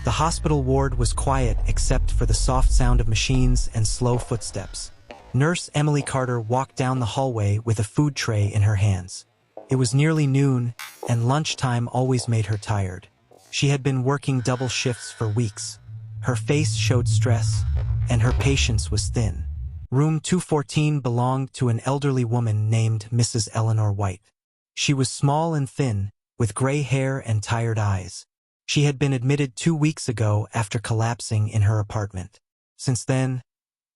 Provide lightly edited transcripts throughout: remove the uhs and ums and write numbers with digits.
The hospital ward was quiet except for the soft sound of machines and slow footsteps. Nurse Emily Carter walked down the hallway with a food tray in her hands. It was nearly noon, and lunchtime always made her tired. She had been working double shifts for weeks. Her face showed stress, and her patience was thin. Room 214 belonged to an elderly woman named Mrs. Eleanor White. She was small and thin, with gray hair and tired eyes. She had been admitted 2 weeks ago after collapsing in her apartment. Since then,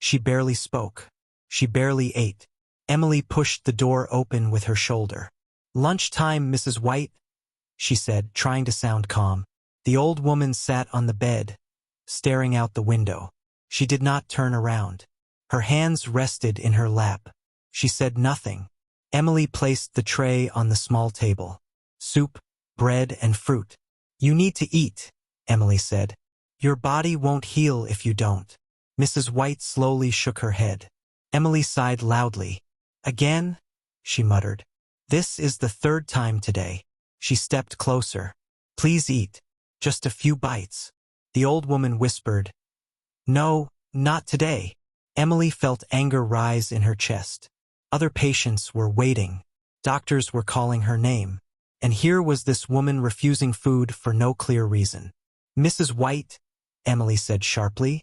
she barely spoke. She barely ate. Emily pushed the door open with her shoulder. "Lunchtime, Mrs. White," she said, trying to sound calm. The old woman sat on the bed, staring out the window. She did not turn around. Her hands rested in her lap. She said nothing. Emily placed the tray on the small table. Soup, bread, and fruit. "You need to eat," Emily said. "Your body won't heal if you don't." Mrs. White slowly shook her head. Emily sighed loudly. "Again?" she muttered. "This is the 3rd time today." She stepped closer. "Please eat. Just a few bites." The old woman whispered, "No, not today." Emily felt anger rise in her chest. Other patients were waiting. Doctors were calling her name. And here was this woman refusing food for no clear reason. "Mrs. White," Emily said sharply,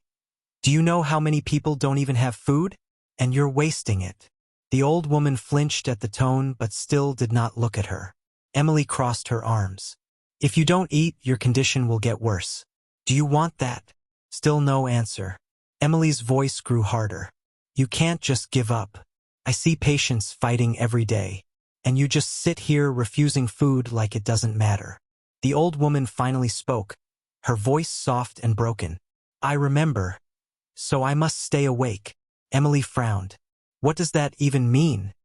"do you know how many people don't even have food? And you're wasting it." The old woman flinched at the tone but still did not look at her. Emily crossed her arms. "If you don't eat, your condition will get worse. Do you want that?" Still no answer. Emily's voice grew harder. "You can't just give up. I see patients fighting every day. And you just sit here refusing food like it doesn't matter." The old woman finally spoke, her voice soft and broken. "I remember. So I must stay awake." Emily frowned. "What does that even mean?"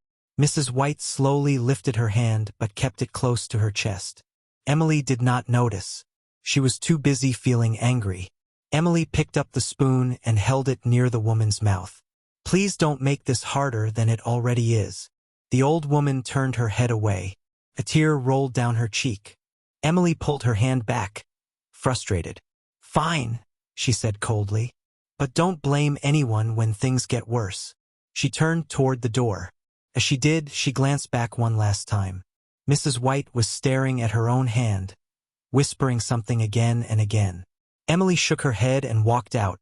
Mrs. White slowly lifted her hand but kept it close to her chest. Emily did not notice. She was too busy feeling angry. Emily picked up the spoon and held it near the woman's mouth. "Please don't make this harder than it already is." The old woman turned her head away. A tear rolled down her cheek. Emily pulled her hand back, frustrated. "Fine," she said coldly. "But don't blame anyone when things get worse." She turned toward the door. As she did, she glanced back one last time. Mrs. White was staring at her own hand, whispering something again and again. Emily shook her head and walked out,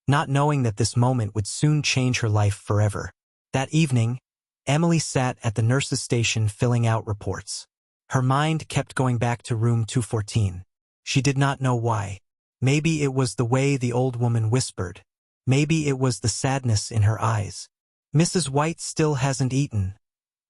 not knowing that this moment would soon change her life forever. That evening, Emily sat at the nurse's station filling out reports. Her mind kept going back to room 214. She did not know why. Maybe it was the way the old woman whispered. Maybe it was the sadness in her eyes. "Mrs. White still hasn't eaten,"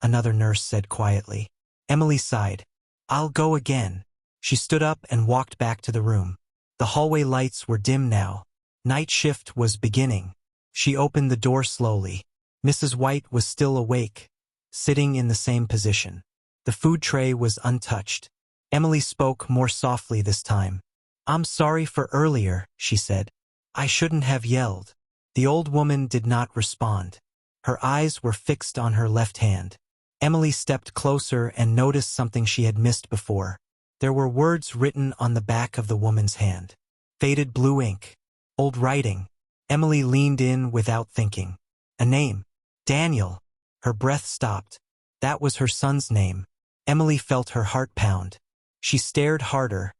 another nurse said quietly. Emily sighed. "I'll go again." She stood up and walked back to the room. The hallway lights were dim now. Night shift was beginning. She opened the door slowly. Mrs. White was still awake, sitting in the same position. The food tray was untouched. Emily spoke more softly this time. "I'm sorry for earlier," she said. "I shouldn't have yelled." The old woman did not respond. Her eyes were fixed on her left hand. Emily stepped closer and noticed something she had missed before. There were words written on the back of the woman's hand. Faded blue ink. Old writing. Emily leaned in without thinking. A name. Daniel. Her breath stopped. That was her son's name. Emily felt her heart pound. She stared harder,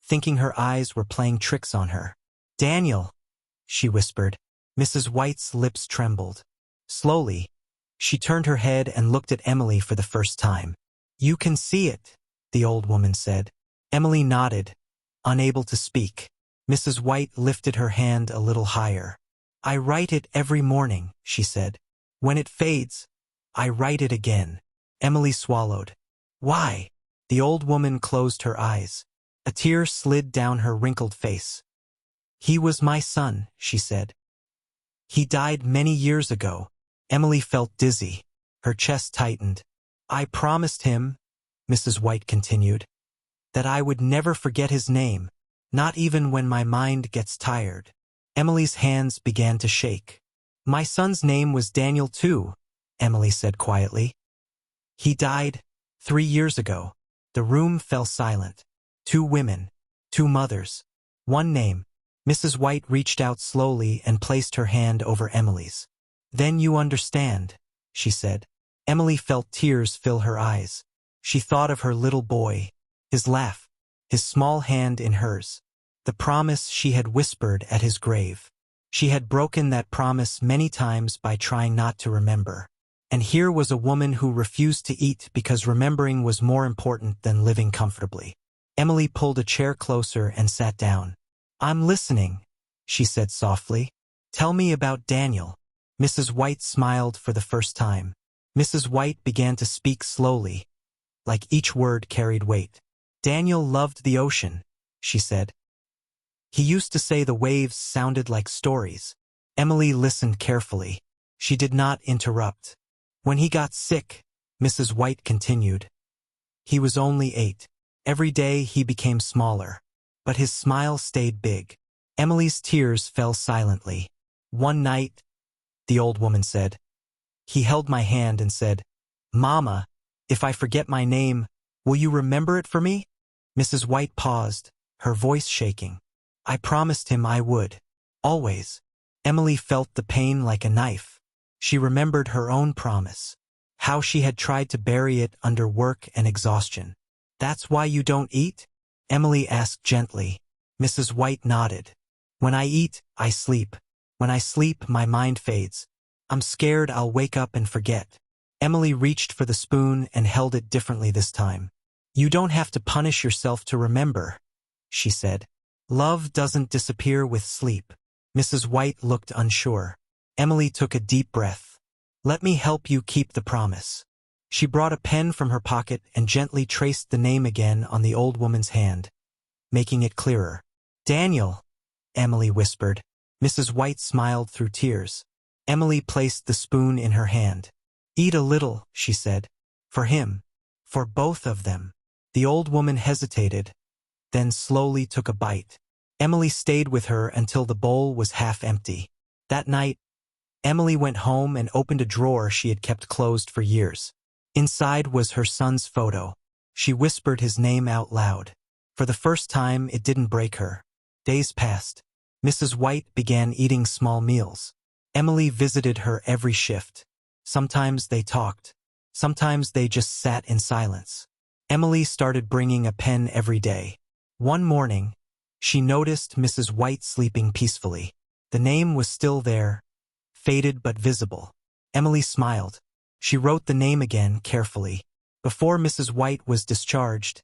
thinking her eyes were playing tricks on her. "Daniel," she whispered. Mrs. White's lips trembled. Slowly, she turned her head and looked at Emily for the first time. "You can see it," the old woman said. Emily nodded, unable to speak. Mrs. White lifted her hand a little higher. "I write it every morning," she said. "When it fades, I write it again." Emily swallowed. "Why?" The old woman closed her eyes. A tear slid down her wrinkled face. "He was my son," she said. "He died many years ago." Emily felt dizzy. Her chest tightened. "I promised him," Mrs. White continued, "that I would never forget his name, not even when my mind gets tired." Emily's hands began to shake. "My son's name was Daniel too," Emily said quietly. "He died 3 years ago." The room fell silent. 2 women, 2 mothers. One name. Mrs. White reached out slowly and placed her hand over Emily's. Then you understand, she said. Emily felt tears fill her eyes. She thought of her little boy, his laugh, his small hand in hers, the promise she had whispered at his grave. She had broken that promise many times by trying not to remember. And here was a woman who refused to eat because remembering was more important than living comfortably. Emily pulled a chair closer and sat down. I'm listening, she said softly. Tell me about Daniel. Mrs. White smiled for the first time. Mrs. White began to speak slowly, like each word carried weight. Daniel loved the ocean, she said. He used to say the waves sounded like stories. Emily listened carefully. She did not interrupt. When he got sick, Mrs. White continued. He was only 8. Every day he became smaller, but his smile stayed big. Emily's tears fell silently. One night, the old woman said, he held my hand and said, Mama, if I forget my name, will you remember it for me? Mrs. White paused, her voice shaking. I promised him I would. Always. Emily felt the pain like a knife. She remembered her own promise, how she had tried to bury it under work and exhaustion. That's why you don't eat? Emily asked gently. Mrs. White nodded. When I eat, I sleep. When I sleep, my mind fades. I'm scared I'll wake up and forget. Emily reached for the spoon and held it differently this time. You don't have to punish yourself to remember, she said. Love doesn't disappear with sleep. Mrs. White looked unsure. Emily took a deep breath. Let me help you keep the promise. She brought a pen from her pocket and gently traced the name again on the old woman's hand, making it clearer. Daniel, Emily whispered. Mrs. White smiled through tears. Emily placed the spoon in her hand. Eat a little, she said. For him. For both of them. The old woman hesitated, then slowly took a bite. Emily stayed with her until the bowl was half empty. That night, Emily went home and opened a drawer she had kept closed for years. Inside was her son's photo. She whispered his name out loud. For the first time, it didn't break her. Days passed. Mrs. White began eating small meals. Emily visited her every shift. Sometimes they talked. Sometimes they just sat in silence. Emily started bringing a pen every day. One morning, she noticed Mrs. White sleeping peacefully. The name was still there, faded but visible. Emily smiled. She wrote the name again carefully. Before Mrs. White was discharged,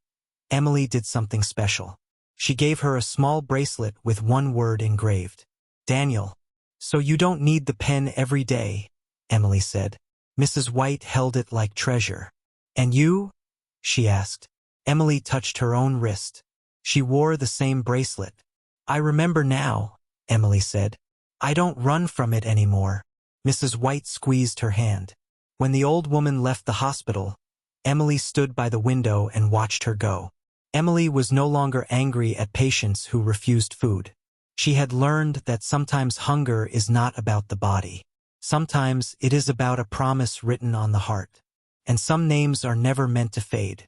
Emily did something special. She gave her a small bracelet with one word engraved. Daniel. So you don't need the pen every day, Emily said. Mrs. White held it like treasure. And you? She asked. Emily touched her own wrist. She wore the same bracelet. I remember now, Emily said. I don't run from it anymore. Mrs. White squeezed her hand. When the old woman left the hospital, Emily stood by the window and watched her go. Emily was no longer angry at patients who refused food. She had learned that sometimes hunger is not about the body. Sometimes it is about a promise written on the heart. And some names are never meant to fade.